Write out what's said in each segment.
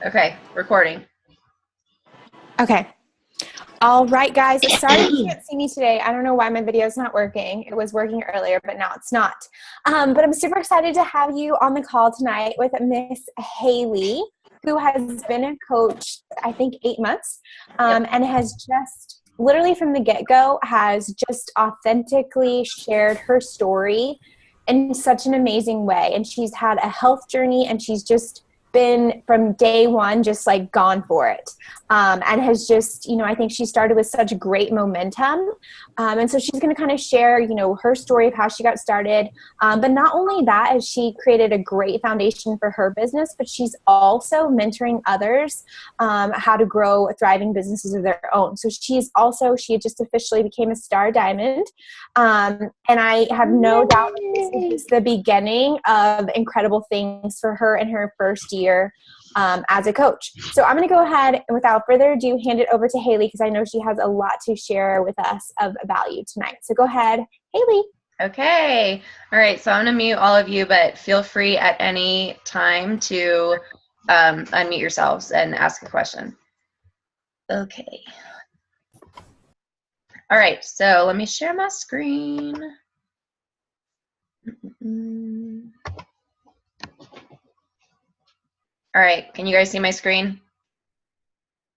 Okay, recording. Okay. All right, guys. Sorry you can't see me today. I don't know why my video is not working. It was working earlier, but now it's not. But I'm super excited to have you on the call tonight with Miss Haley, who has been a coach, I think, 8 months, and has just literally from the get-go has just authentically shared her story in such an amazing way. And she's had a health journey, and she's just been from day one just like gone for it, and has just, I think she started with such great momentum, and so she's going to kind of share her story of how she got started, but not only that, as she created a great foundation for her business, but she's also mentoring others how to grow thriving businesses of their own. So she had just officially became a star diamond, and I have no doubt that this is the beginning of incredible things for her in her first year as a coach. So I'm going to go ahead and without further ado, hand it over to Haley, because I know she has a lot to share with us of value tonight. So go ahead, Haley. Okay. All right. So I'm going to mute all of you, but feel free at any time to unmute yourselves and ask a question. Okay. All right. So let me share my screen. All right. Can you guys see my screen?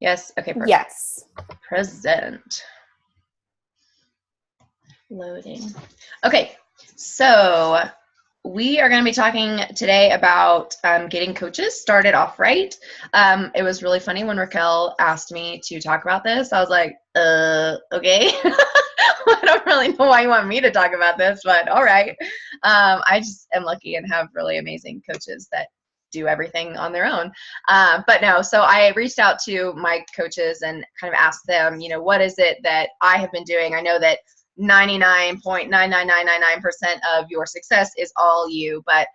Yes. Okay. Perfect. Yes. Present. Loading. Okay. So we are going to be talking today about getting coaches started off right. It was really funny when Raquel asked me to talk about this. I was like, okay. I don't really know why you want me to talk about this, but all right. I just am lucky and have really amazing coaches that do everything on their own. But no, so I reached out to my coaches and kind of asked them, what is it that I have been doing? I know that 99.99999% of your success is all you, but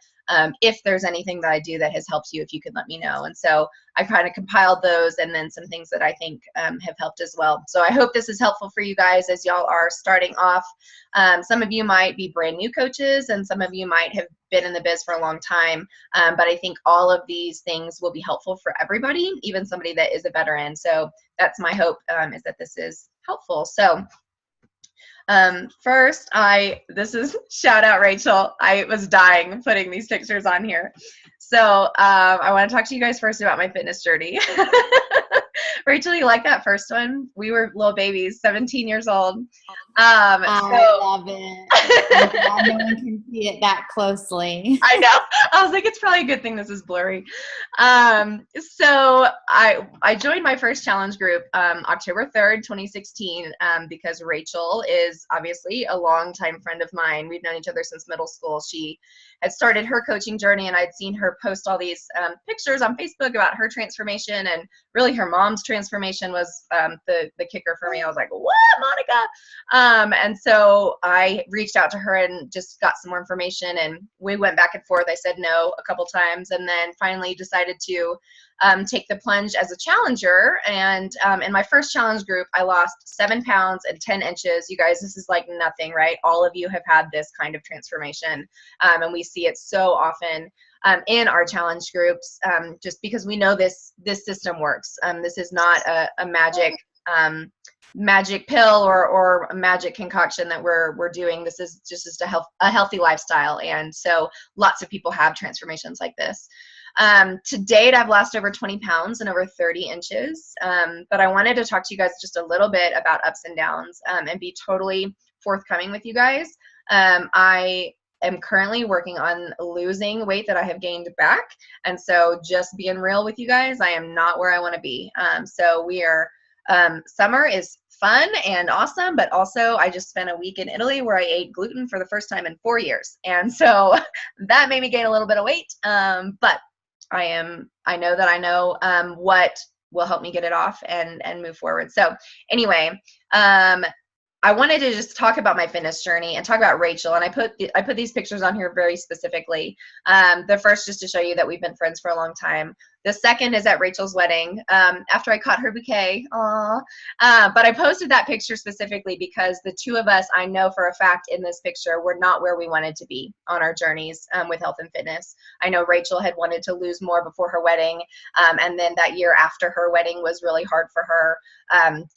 if there's anything that I do that has helped you, if you could let me know. And so I kind of compiled those and then some things that I think have helped as well. So I hope this is helpful for you guys as y'all are starting off. Some of you might be brand new coaches and some of you might have been in the biz for a long time, but I think all of these things will be helpful for everybody, even somebody that is a veteran. So that's my hope, is that this is helpful. So first, this is shout out Rachel. I was dying putting these pictures on here. So I want to talk to you guys first about my fitness journey. Rachel, you like that first one? We were little babies, 17 years old. I love it. I'm glad no one can see it that closely. I know. I was like, it's probably a good thing this is blurry. So I joined my first challenge group October 3rd, 2016, because Rachel is obviously a longtime friend of mine. We've known each other since middle school. She had started her coaching journey, and I'd seen her post all these pictures on Facebook about her transformation, and really her mom's transformation was the kicker for me. I was like, what, Monica? And so I reached out to her and just got some more information, and we went back and forth. I said no a couple times, and then finally decided to take the plunge as a challenger. And in my first challenge group, I lost 7 pounds and 10 inches. You guys, this is like nothing, right? All of you have had this kind of transformation, and we see it so often in our challenge groups, just because we know this system works. This is not a magic pill or a magic concoction that we're doing. This is just a healthy lifestyle, and so lots of people have transformations like this. To date, I've lost over 20 pounds and over 30 inches, but I wanted to talk to you guys just a little bit about ups and downs, and be totally forthcoming with you guys. I am currently working on losing weight that I have gained back, and so just being real with you guys, I am not where I want to be. So we are summer is fun and awesome, but also I just spent a week in Italy where I ate gluten for the first time in 4 years, and so that made me gain a little bit of weight, but I know that I know what will help me get it off and move forward. So anyway, I wanted to just talk about my fitness journey and talk about Rachel, and I put these pictures on here very specifically. The first, just to show you that we've been friends for a long time. The second is at Rachel's wedding, after I caught her bouquet. Aww. But I posted that picture specifically because the two of us, I know for a fact in this picture, were not where we wanted to be on our journeys with health and fitness. I know Rachel had wanted to lose more before her wedding, and then that year after her wedding was really hard for her,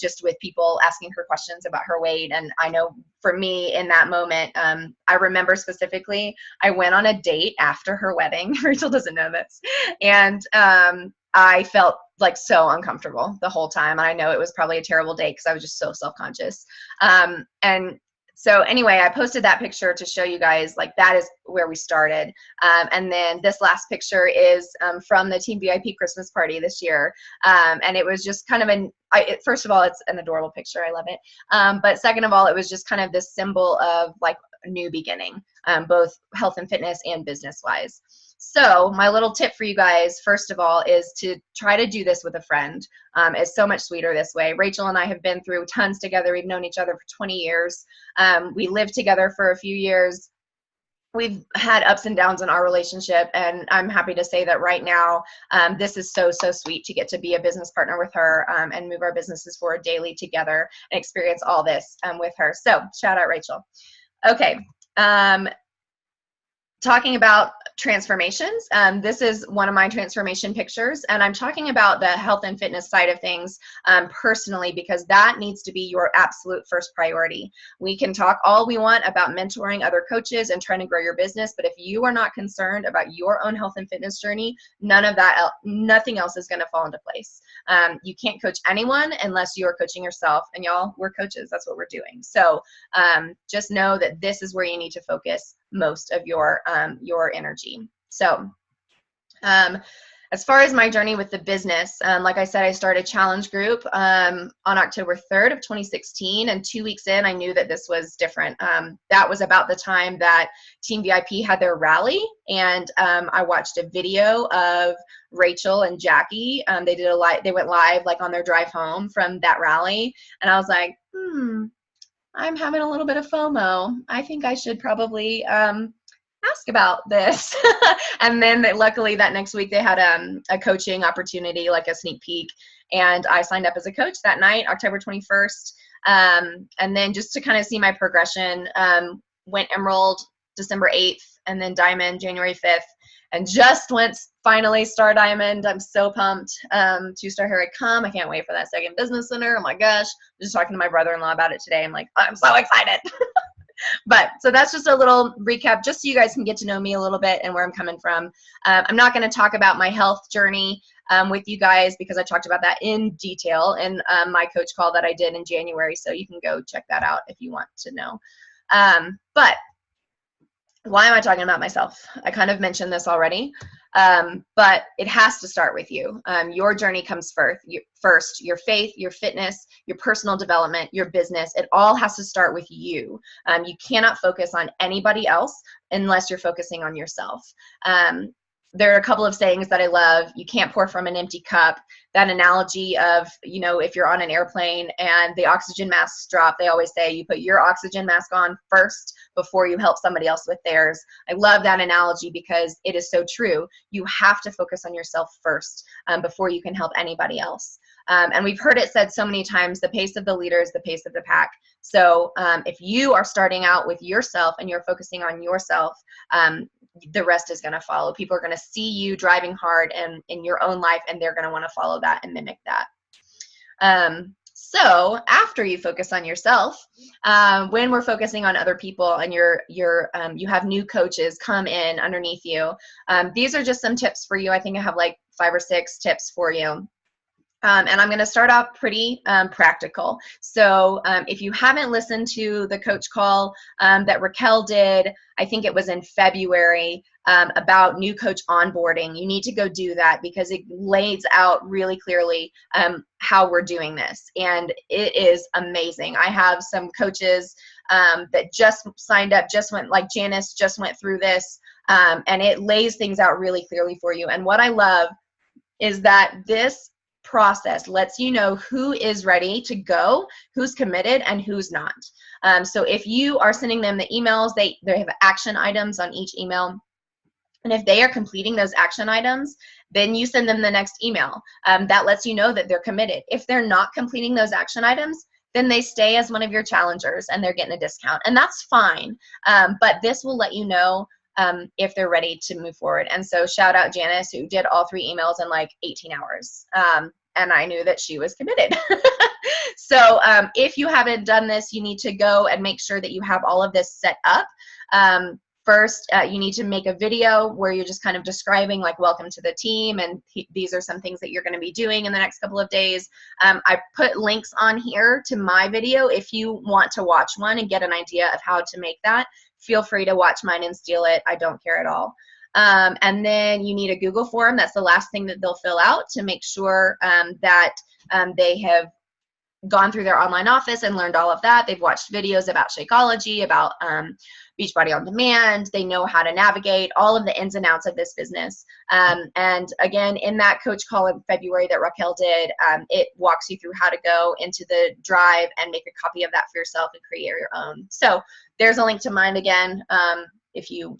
just with people asking her questions about her weight. And I know for me in that moment, I remember specifically, I went on a date after her wedding. Rachel doesn't know this. And I felt like so uncomfortable the whole time. And I know it was probably a terrible date because I was just so self-conscious. And so anyway, I posted that picture to show you guys, like, that is where we started. And then this last picture is from the Team VIP Christmas party this year. And it was just kind of first of all, it's an adorable picture. I love it. But second of all, it was just kind of this symbol of like a new beginning, both health and fitness and business wise. So my little tip for you guys, first of all, is to try to do this with a friend. It's so much sweeter this way. Rachel and I have been through tons together. We've known each other for 20 years. We lived together for a few years. We've had ups and downs in our relationship, and I'm happy to say that right now, this is so, so sweet to get to be a business partner with her and move our businesses forward daily together and experience all this with her. So shout out, Rachel. Okay. Talking about transformations, this is one of my transformation pictures, and I'm talking about the health and fitness side of things personally, because that needs to be your absolute first priority. We can talk all we want about mentoring other coaches and trying to grow your business, but if you are not concerned about your own health and fitness journey, nothing else is going to fall into place. You can't coach anyone unless you're coaching yourself, and y'all, we're coaches. That's what we're doing. So just know that this is where you need to focus most of your energy. So as far as my journey with the business, like I said, I started Challenge Group on October 3rd of 2016, and 2 weeks in, I knew that this was different. That was about the time that Team VIP had their rally, and I watched a video of Rachel and Jackie. They went live like on their drive home from that rally, and I was like, I'm having a little bit of FOMO. I think I should probably ask about this. And then luckily that next week they had a coaching opportunity, like a sneak peek, and I signed up as a coach that night, October 21st. And then just to kind of see my progression, went Emerald December 8th, and then Diamond January 5th, and just went finally Star Diamond. I'm so pumped. 2-star here I come. I can't wait for that second business center. Oh my gosh. I'm just talking to my brother-in-law about it today. I'm like, I'm so excited. But so that's just a little recap, just so you guys can get to know me a little bit and where I'm coming from. I'm not going to talk about my health journey with you guys, because I talked about that in detail in my coach call that I did in January. So you can go check that out if you want to know. But why am I talking about myself? I kind of mentioned this already, but it has to start with you. Your journey comes first. Your faith, your fitness, your personal development, your business, it all has to start with you. You cannot focus on anybody else unless you're focusing on yourself. There are a couple of sayings that I love. You can't pour from an empty cup. That analogy of, if you're on an airplane and the oxygen masks drop, they always say you put your oxygen mask on first before you help somebody else with theirs. I love that analogy because it is so true. You have to focus on yourself first before you can help anybody else. And we've heard it said so many times, the pace of the leader is the pace of the pack. So if you are starting out with yourself and you're focusing on yourself, the rest is going to follow. People are going to see you driving hard and in your own life, and they're going to want to follow that and mimic that. So after you focus on yourself, when we're focusing on other people and you have new coaches come in underneath you, these are just some tips for you. I think I have like 5 or 6 tips for you. And I'm going to start off pretty practical. So if you haven't listened to the coach call that Raquel did, I think it was in February, about new coach onboarding, you need to go do that because it lays out really clearly how we're doing this. And it is amazing. I have some coaches that just signed up, like Janice just went through this, and it lays things out really clearly for you. And what I love is that this process lets you know who is ready to go, who's committed, and who's not. So if you are sending them the emails, they have action items on each email. And if they are completing those action items, then you send them the next email. That lets you know that they're committed. If they're not completing those action items, then they stay as one of your challengers and they're getting a discount. And that's fine. But this will let you know if they're ready to move forward. And so shout out Janice, who did all 3 emails in like 18 hours. And I knew that she was committed. So if you haven't done this, you need to go and make sure that you have all of this set up. First, you need to make a video where you're just kind of describing like, welcome to the team, and these are some things that you're going to be doing in the next couple of days. I put links on here to my video. If you want to watch one and get an idea of how to make that, feel free to watch mine and steal it. I don't care at all. And then you need a Google form. That's the last thing that they'll fill out to make sure that they have gone through their online office and learned all of that. They've watched videos about Shakeology, about Beachbody On Demand. They know how to navigate all of the ins and outs of this business. And again, in that coach call in February that Raquel did, it walks you through how to go into the drive and make a copy of that for yourself and create your own. So there's a link to mine again if you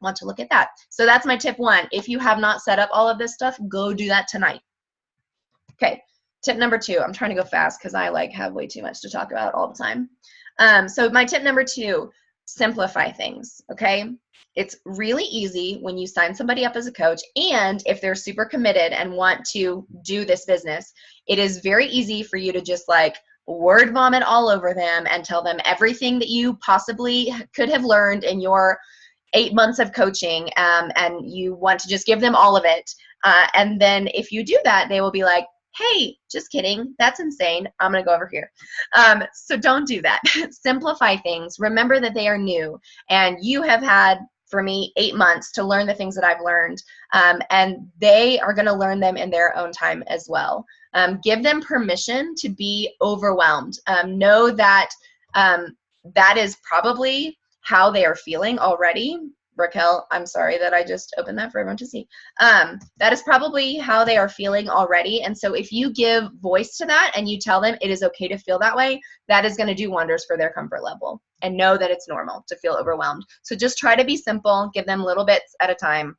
want to look at that. So that's my tip 1. If you have not set up all of this stuff, go do that tonight. Okay. Tip number 2, I'm trying to go fast because I like have way too much to talk about all the time. So my tip number 2, simplify things, okay? It's really easy when you sign somebody up as a coach, and if they're super committed and want to do this business, it is very easy for you to just like word vomit all over them and tell them everything that you possibly could have learned in your 8 months of coaching, and you want to just give them all of it. And then if you do that, they will be like, hey, just kidding. That's insane. I'm going to go over here. So don't do that. Simplify things. Remember that they are new, and you have had, for me, 8 months to learn the things that I've learned, and they are going to learn them in their own time as well. Give them permission to be overwhelmed. Know that that is probably how they are feeling already. Raquel, I'm sorry that I just opened that for everyone to see. That is probably how they are feeling already. And so if you give voice to that and you tell them it is okay to feel that way, that is going to do wonders for their comfort level, and know that it's normal to feel overwhelmed. So just try to be simple, give them little bits at a time.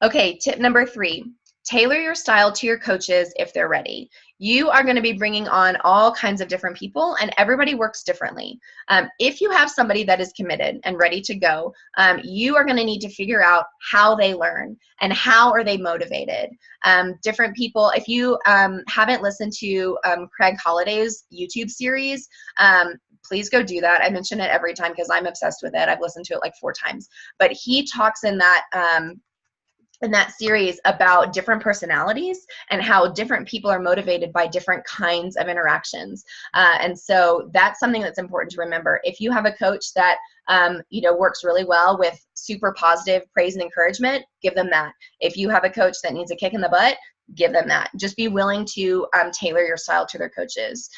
Okay, tip number 3, tailor your style to your coaches if they're ready. You are going to be bringing on all kinds of different people, and everybody works differently. If you have somebody that is committed and ready to go, you are going to need to figure out how they learn and how are they motivated. Different people, if you haven't listened to Craig Holliday's YouTube series, please go do that. I mention it every time because I'm obsessed with it. I've listened to it like 4 times. But he talks in that series about different personalities and how different people are motivated by different kinds of interactions. And so that's something that's important to remember. If you have a coach that works really well with super positive praise and encouragement, give them that. If you have a coach that needs a kick in the butt, give them that. Just be willing to tailor your style to their coaches.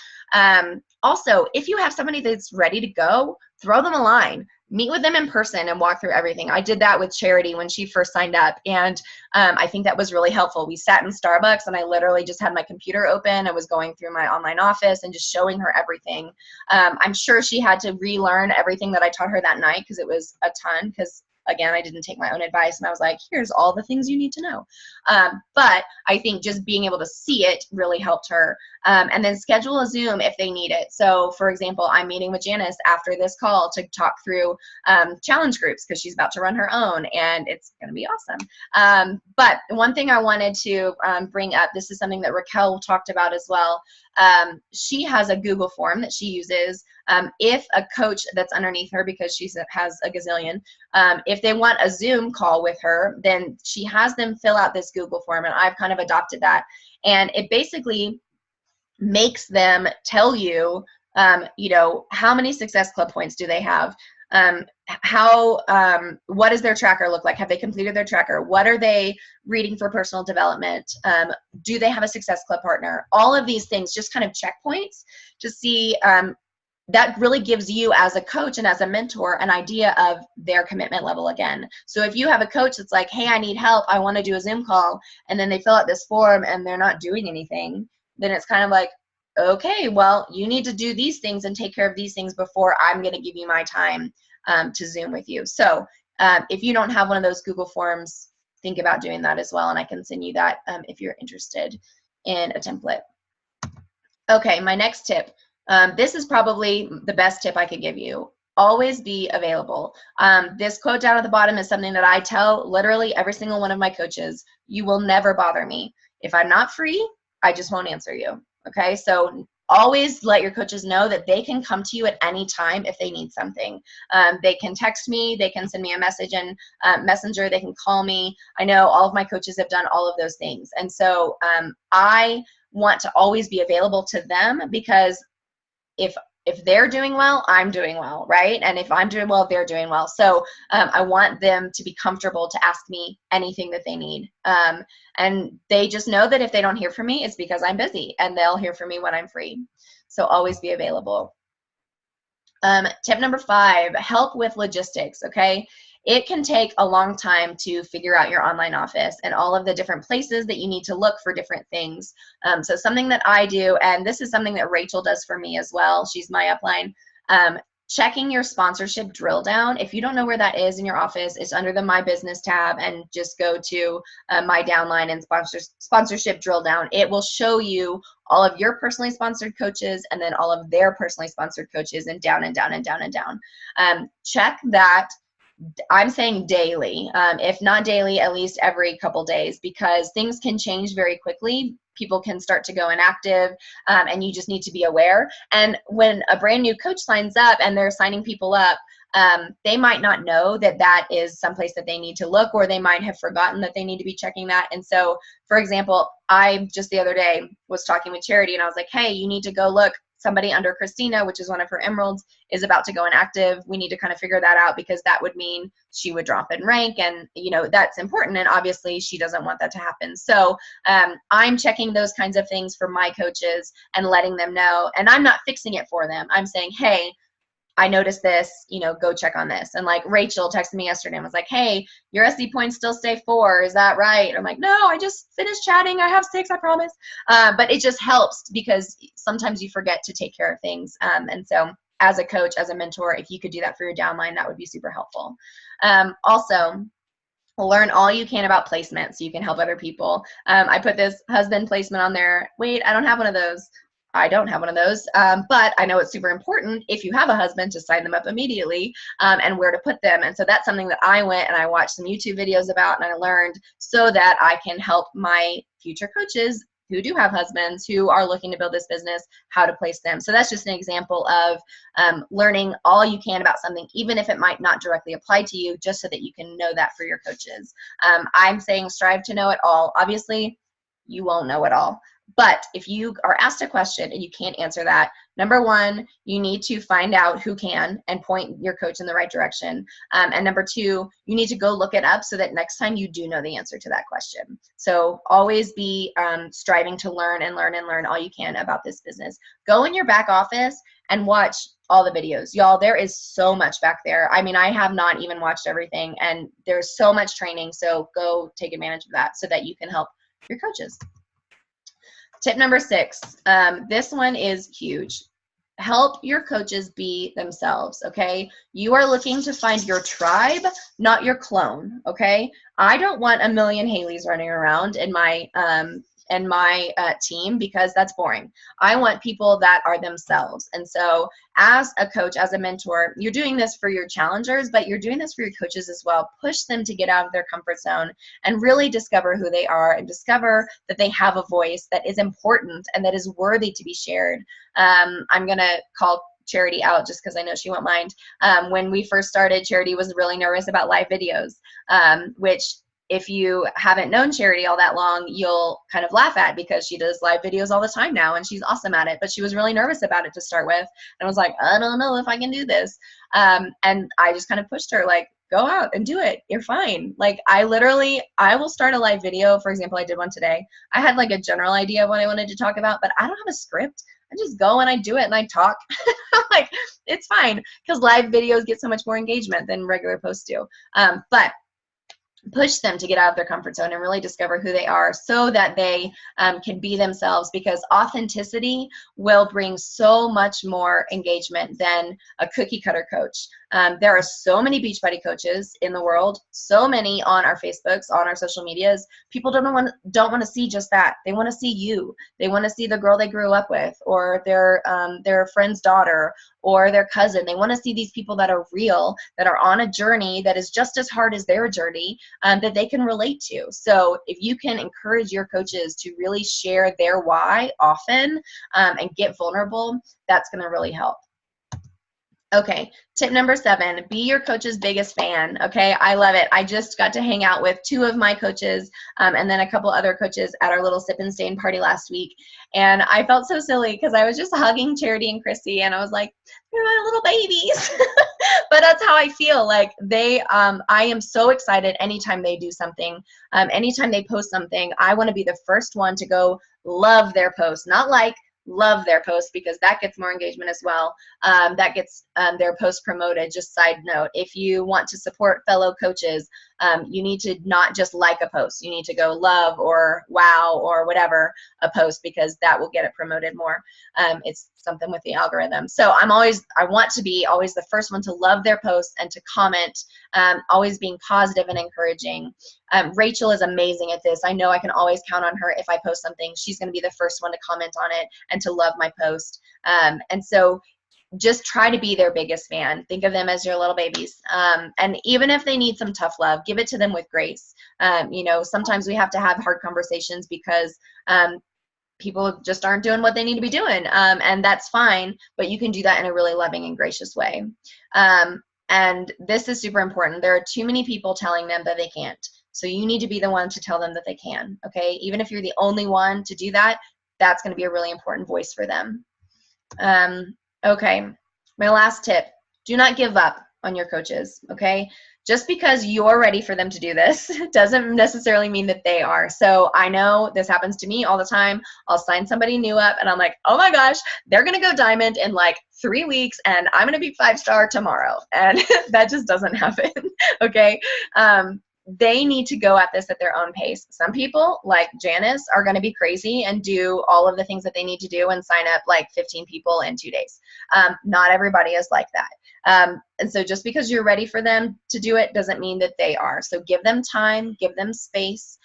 Also, if you have somebody that's ready to go, throw them a line. Meet with them in person and walk through everything. I did that with Charity when she first signed up, and I think that was really helpful. We sat in Starbucks, and I literally just had my computer open. I was going through my online office and just showing her everything. I'm sure she had to relearn everything that I taught her that night because it was a ton, because again, I didn't take my own advice, and I was like, here's all the things you need to know. But I think just being able to see it really helped her. And then schedule a Zoom if they need it. So for example, I'm meeting with Janice after this call to talk through challenge groups because she's about to run her own, and it's going to be awesome. But one thing I wanted to bring up, this is something that Raquel talked about as well. She has a Google form that she uses. If a coach that's underneath her, because she has a gazillion, if they want a Zoom call with her, then she has them fill out this Google form, and I've kind of adopted that. And it basically makes them tell you, how many Success Club points do they have? What does their tracker look like? Have they completed their tracker? What are they reading for personal development? Do they have a Success Club partner? All of these things, just kind of checkpoints to see. That really gives you as a coach and as a mentor an idea of their commitment level again. So if you have a coach that's like, hey, I need help, I want to do a Zoom call, and then they fill out this form and they're not doing anything, then it's kind of like, okay, well, you need to do these things and take care of these things before I'm going to give you my time to Zoom with you. So If you don't have one of those Google Forms, think about doing that as well, and I can send you that if you're interested in a template. Okay, my next tip. This is probably the best tip I could give you. Always be available. This quote down at the bottom is something that I tell literally every single one of my coaches. You will never bother me. If I'm not free, I just won't answer you. Okay, so always let your coaches know that they can come to you at any time if they need something. They can text me, they can send me a message in Messenger, they can call me. I know all of my coaches have done all of those things. And so I want to always be available to them, because if they're doing well, I'm doing well, right? And if I'm doing well, they're doing well. So I want them to be comfortable to ask me anything that they need. And they just know that if they don't hear from me, it's because I'm busy, and they'll hear from me when I'm free. So always be available. Tip number 5, help with logistics, okay? It can take a long time to figure out your online office and all of the different places that you need to look for different things. So something that I do, and this is something that Rachel does for me as well, she's my upline, checking your sponsorship drill down. If you don't know where that is in your office, it's under the My Business tab, and just go to My Downline and sponsorship drill down. It will show you all of your personally sponsored coaches and then all of their personally sponsored coaches, and down and down and down and down. Check that. I'm saying daily, if not daily, at least every couple days, because things can change very quickly. People can start to go inactive, and you just need to be aware. And when a brand new coach signs up and they're signing people up, they might not know that that is someplace that they need to look, or they might have forgotten that they need to be checking that. And so, for example, I just the other day was talking with Charity, and I was like, hey, you need to go look. Somebody under Christina, which is one of her emeralds, is about to go inactive. We need to kind of figure that out, because that would mean she would drop in rank, and that's important, and obviously she doesn't want that to happen. So I'm checking those kinds of things for my coaches and letting them know, and I'm not fixing it for them. I'm saying, hey, I noticed this, go check on this. And like Rachel texted me yesterday and was like, hey, your SD points still stay 4. Is that right? I'm like, no, I just finished chatting. I have 6, I promise. But it just helps, because sometimes you forget to take care of things. And so as a coach, as a mentor, if you could do that for your downline, that would be super helpful. Also, learn all you can about placement so you can help other people. I put this husband placement on there. Wait, I don't have one of those. I don't have one of those, but I know it's super important if you have a husband to sign them up immediately, and where to put them. And so that's something that I went and I watched some YouTube videos about, and I learned, so that I can help my future coaches who do have husbands who are looking to build this business, how to place them. So that's just an example of learning all you can about something, even if it might not directly apply to you, just so that you can know that for your coaches. I'm saying strive to know it all. Obviously, you won't know it all. But if you are asked a question and you can't answer that, number 1, you need to find out who can and point your coach in the right direction. And number 2, you need to go look it up so that next time you do know the answer to that question. So always be striving to learn and learn and learn all you can about this business. Go in your back office and watch all the videos. Y'all, there is so much back there. I mean, I have not even watched everything, and there's so much training. So go take advantage of that so that you can help your coaches. Tip number 6, this one is huge. Help your coaches be themselves, okay? You are looking to find your tribe, not your clone, okay? I don't want a million Haleys running around in my team, because that's boring. I want people that are themselves. And so as a coach, as a mentor, you're doing this for your challengers, but you're doing this for your coaches as well. Push them to get out of their comfort zone and really discover who they are, and discover that they have a voice that is important and that is worthy to be shared. I'm going to call Charity out just because I know she won't mind. When we first started, Charity was really nervous about live videos, which, if you haven't known Charity all that long, you'll kind of laugh at, because she does live videos all the time now, and she's awesome at it. But she was really nervous about it to start with, and I was like, I don't know if I can do this. And I just kind of pushed her, like, go out and do it. You're fine. Like, I will start a live video. For example, I did one today. I had like a general idea of what I wanted to talk about, but I don't have a script. I just go and I do it and I talk. Like, it's fine, because live videos get so much more engagement than regular posts do. But push them to get out of their comfort zone and really discover who they are, so that they can be themselves, because authenticity will bring so much more engagement than a cookie cutter coach. There are so many Beachbody coaches in the world, so many on our Facebooks, on our social medias. People don't want to see just that. They want to see you. They want to see the girl they grew up with, or their friend's daughter, or their cousin. They want to see these people that are real, that are on a journey that is just as hard as their journey, that they can relate to. So if you can encourage your coaches to really share their why often, and get vulnerable, that's going to really help. Okay, tip number 7, be your coach's biggest fan. Okay, I love it. I just got to hang out with 2 of my coaches, and then a couple other coaches at our little sip and stain party last week. And I felt so silly because I was just hugging Charity and Chrissy, and I was like, they're my little babies. But that's how I feel. Like I am so excited anytime they do something, anytime they post something. I want to be the first one to go love their post, not like, love their post, because that gets more engagement as well. That gets their post promoted. Just side note, if you want to support fellow coaches, you need to not just like a post. You need to go love or wow or whatever a post, because that will get it promoted more. It's something with the algorithm. So I want to be always the first one to love their posts and to comment, always being positive and encouraging. Rachel is amazing at this. I know I can always count on her. If I post something, she's going to be the first one to comment on it and to love my post. And so just try to be their biggest fan. Think of them as your little babies. And even if they need some tough love, give it to them with grace. Sometimes we have to have hard conversations because people just aren't doing what they need to be doing. And that's fine, but you can do that in a really loving and gracious way. And this is super important. There are too many people telling them that they can't. So you need to be the one to tell them that they can, okay? Even if you're the only one to do that, that's going to be a really important voice for them. Okay, my last tip, do not give up on your coaches, okay? Just because you're ready for them to do this doesn't necessarily mean that they are. So I know this happens to me all the time. I'll sign somebody new up and I'm like, oh my gosh, they're gonna go diamond in like 3 weeks and I'm gonna be 5-star tomorrow. And that just doesn't happen, okay? They need to go at this at their own pace. Some people, like Janice, are going to be crazy and do all of the things that they need to do and sign up like 15 people in 2 days. Not everybody is like that. And so just because you're ready for them to do it doesn't mean that they are. So give them time, give them space.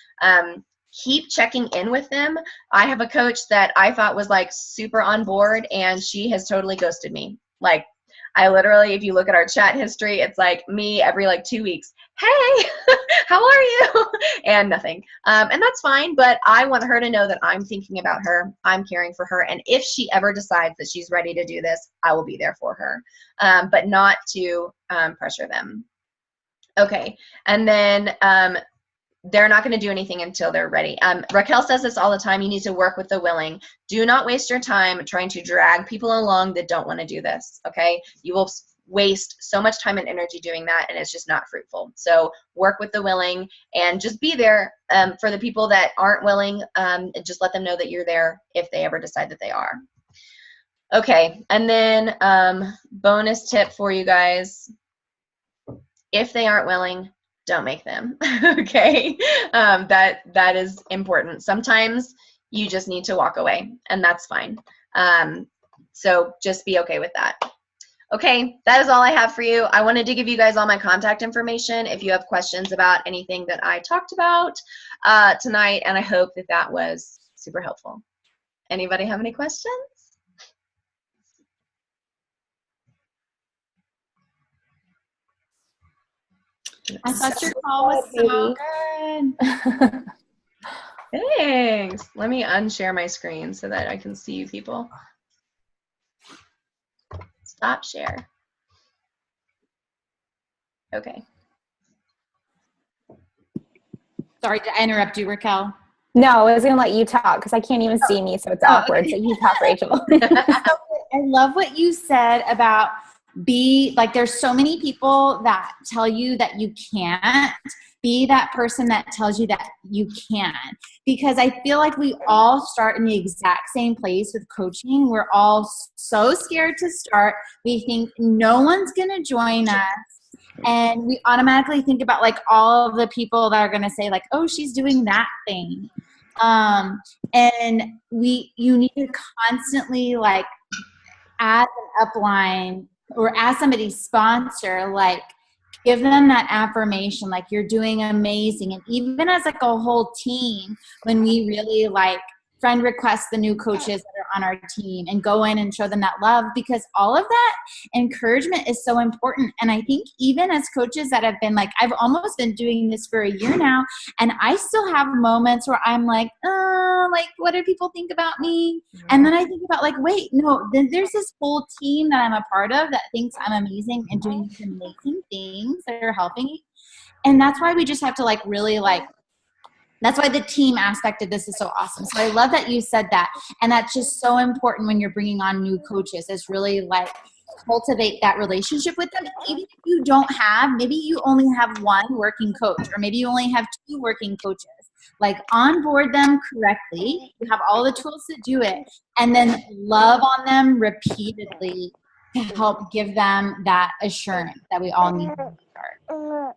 Keep checking in with them. I have a coach that I thought was like super on board and she has totally ghosted me. Like, I literally, if you look at our chat history, it's like me every like 2 weeks. Hey, how are you? And nothing. And that's fine, but I want her to know that I'm thinking about her. I'm caring for her. And if she ever decides that she's ready to do this, I will be there for her, but not to pressure them. Okay. And then they're not going to do anything until they're ready. Raquel says this all the time. You need to work with the willing. Do not waste your time trying to drag people along that don't want to do this, okay? You will waste so much time and energy doing that, and it's just not fruitful. So work with the willing and just be there for the people that aren't willing, and just let them know that you're there if they ever decide that they are. Okay, and then bonus tip for you guys. If they aren't willing, don't make them, okay? That is important. Sometimes you just need to walk away, and that's fine. So just be okay with that. Okay, that is all I have for you. I wanted to give you guys all my contact information if you have questions about anything that I talked about tonight, and I hope that that was super helpful. Anybody have any questions? I thought your call was so good. Thanks. Let me unshare my screen so that I can see you people. Stop share. Okay. Sorry, did I interrupt you, Raquel? No, I was going to let you talk because I can't even see me, so it's awkward. Okay. So you talk, Rachel. I love what you said about there's so many people that tell you that you can't. Be that person that tells you that you can. Because I feel like we all start in the exact same place with coaching. We're all so scared to start. We think no one's going to join us. And we automatically think about like all of the people that are going to say like, oh, she's doing that thing. And you need to constantly like add an upline or as somebody's sponsor, like give them that affirmation, like you're doing amazing. And even as like a whole team, when we really like friend request the new coaches that are on our team and go in and show them that love, because all of that encouragement is so important. And I think even as coaches that have been like, I've almost been doing this for a year now, and I still have moments where I'm like what do people think about me? And then I think about like, wait, no, then there's this whole team that I'm a part of that thinks I'm amazing and doing these amazing things that are helping me. And that's why we just have to like really like, that's why the team aspect of this is so awesome. So I love that you said that. And that's just so important when you're bringing on new coaches, is really like cultivate that relationship with them. Even if you don't have, maybe you only have one working coach, or maybe you only have two working coaches. Like onboard them correctly. You have all the tools to do it. And then love on them repeatedly to help give them that assurance that we all need to start.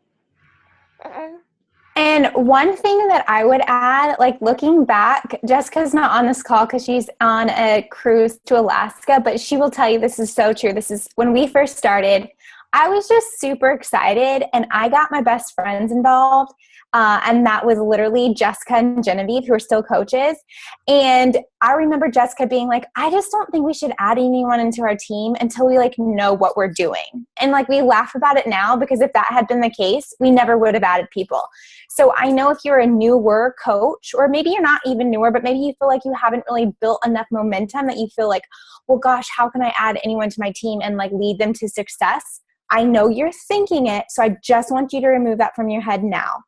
And one thing that I would add, like looking back, Jessica's not on this call because she's on a cruise to Alaska, but she will tell you this is so true. This is when we first started, I was just super excited, and I got my best friends involved. And that was literally Jessica and Genevieve, who are still coaches. And I remember Jessica being like, I just don't think we should add anyone into our team until we like know what we're doing. And like we laugh about it now, because if that had been the case, we never would have added people. So I know if you're a newer coach, or maybe you're not even newer, but maybe you feel like you haven't really built enough momentum that you feel like, well, gosh, how can I add anyone to my team and like lead them to success? I know you're thinking it, so I just want you to remove that from your head now.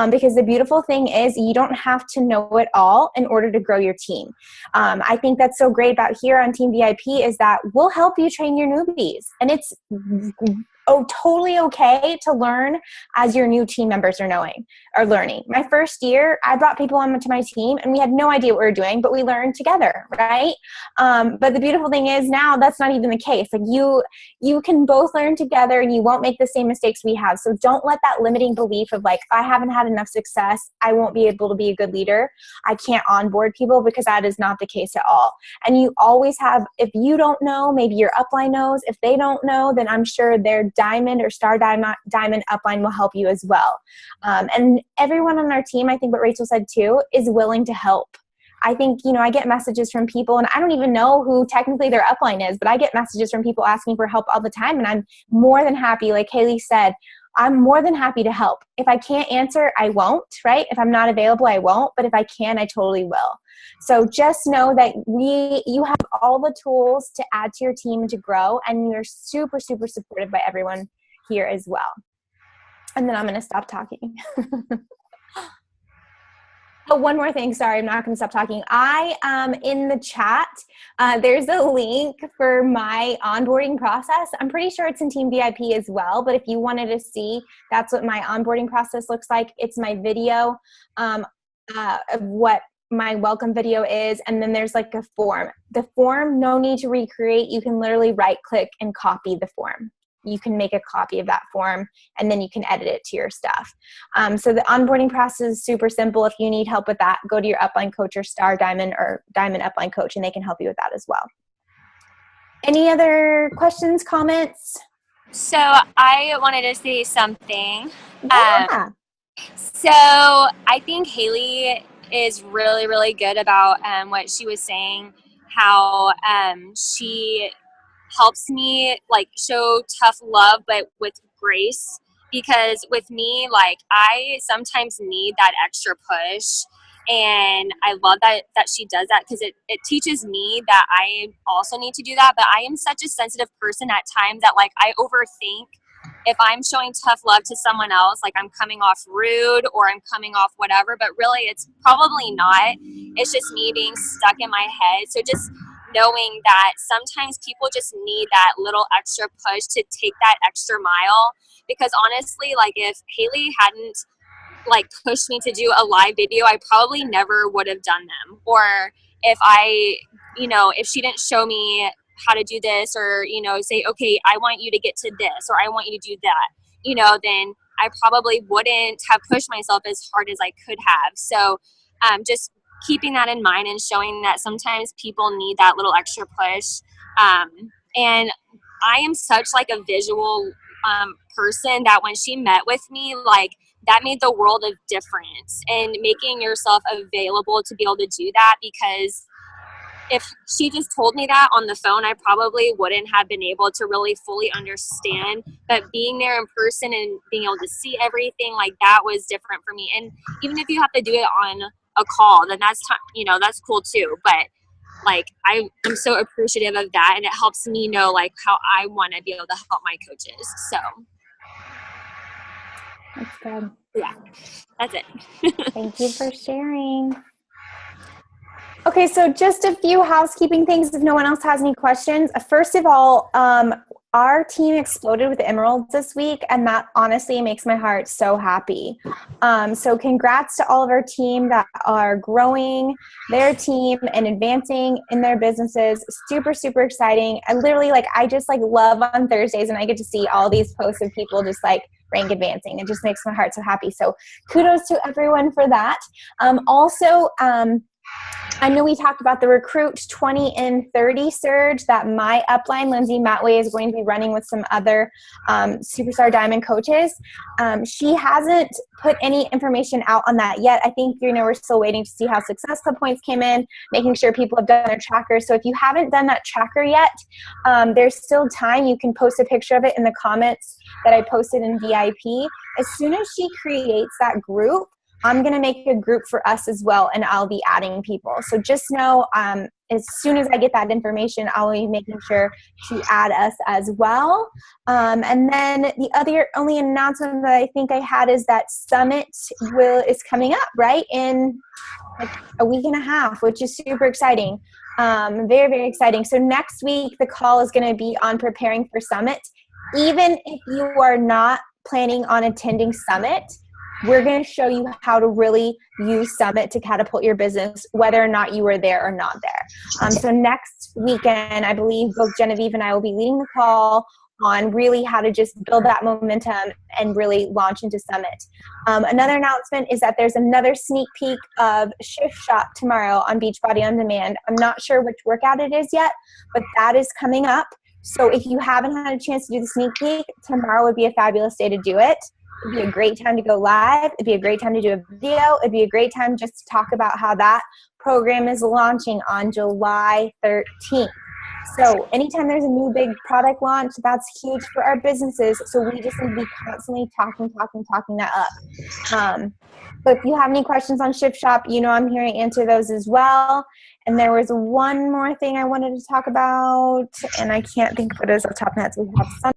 Because the beautiful thing is you don't have to know it all in order to grow your team. I think that's so great about here on Team VIP is that we'll help you train your newbies. And it's totally okay to learn as your new team members are learning. My first year, I brought people onto my team and we had no idea what we were doing, but we learned together, right? But the beautiful thing is now that's not even the case. Like you can both learn together and you won't make the same mistakes we have. So don't let that limiting belief of like, I haven't had enough success, I won't be able to be a good leader, I can't onboard people, because that is not the case at all. And you always have, if you don't know, maybe your upline knows. If they don't know, then I'm sure their diamond or star diamond upline will help you as well. And everyone on our team, I think what Rachel said too, is willing to help. I think, I get messages from people, and I don't even know who technically their upline is, but I get messages from people asking for help all the time. And I'm more than happy, like Haley said, I'm more than happy to help. If I can't answer, I won't, right? If I'm not available, I won't. But if I can, I totally will. So just know that you have all the tools to add to your team and to grow, and you're super, super supported by everyone here as well. And then I'm going to stop talking. Oh, one more thing. Sorry, I'm not going to stop talking. In the chat, there's a link for my onboarding process. I'm pretty sure it's in Team VIP as well, but if you wanted to see, that's what my onboarding process looks like. It's my video of what my welcome video is, and then there's like a form. The form, no need to recreate. You can literally right-click and copy the form. You can make a copy of that form, and then you can edit it to your stuff. So the onboarding process is super simple. If you need help with that, go to your upline coach or star diamond or diamond upline coach, and they can help you with that as well. Any other questions, comments? So I wanted to say something. Yeah. So I think Haley is really, really good about what she was saying, how she helps me like show tough love but with grace, because with me, like, I sometimes need that extra push, and I love that she does that, because it teaches me that I also need to do that. But I am such a sensitive person at times that like I overthink if I'm showing tough love to someone else, like I'm coming off rude or I'm coming off whatever, but really it's probably not. It's just me being stuck in my head. So just knowing that sometimes people just need that little extra push to take that extra mile. Because honestly, like if Haley hadn't like pushed me to do a live video, I probably never would have done them. Or if if she didn't show me how to do this, or, say, okay, I want you to get to this, or I want you to do that, then I probably wouldn't have pushed myself as hard as I could have. So just keeping that in mind and showing that sometimes people need that little extra push. And I am such like a visual person that when she met with me, like that made the world of difference, and making yourself available to be able to do that, because if she just told me that on the phone, I probably wouldn't have been able to really fully understand. But being there in person and being able to see everything, like that was different for me. And even if you have to do it on a call, then that's that's cool too. But like I'm so appreciative of that, and it helps me know like how I want to be able to help my coaches. So That's good. yeah, that's it. Thank you for sharing. Okay, so just a few housekeeping things if no one else has any questions. First of all, our team exploded with emeralds this week, and that honestly makes my heart so happy. So congrats to all of our team that are growing their team and advancing in their businesses. Super, super exciting. I literally I just love on Thursdays and I get to see all these posts of people just rank advancing. It just makes my heart so happy. So kudos to everyone for that. Also, I know we talked about the Recruit 20 in 30 surge that my upline, Lindsay Matway, is going to be running with some other Superstar Diamond coaches. She hasn't put any information out on that yet. I think, we're still waiting to see how Success Club points came in, making sure people have done their tracker. So if you haven't done that tracker yet, there's still time. You can post a picture of it in the comments that I posted in VIP. As soon as she creates that group, I'm going to make a group for us as well, and I'll be adding people. So just know as soon as I get that information, I'll be making sure to add us as well. And then the only announcement that I think I had is that Summit is coming up, right, in a week and a half, which is super exciting. Very, very exciting. So next week, the call is going to be on preparing for Summit. Even if you are not planning on attending Summit, we're going to show you how to really use Summit to catapult your business, whether or not you were there or not there. So next weekend, I believe both Genevieve and I will be leading the call on really how to just build that momentum and really launch into Summit. Another announcement is that there's another sneak peek of Shift Shop tomorrow on Beachbody On Demand. I'm not sure which workout it is yet, but that is coming up. So if you haven't had a chance to do the sneak peek, tomorrow would be a fabulous day to do it. It'd be a great time to go live. It'd be a great time to do a video. It'd be a great time just to talk about how that program is launching on July 13th. So anytime there's a new big product launch, that's huge for our businesses. So we just need to be constantly talking that up. But if you have any questions on Shift Shop, I'm here to answer those as well. And there was one more thing I wanted to talk about, and I can't think of what it is off the top of my head. So we have some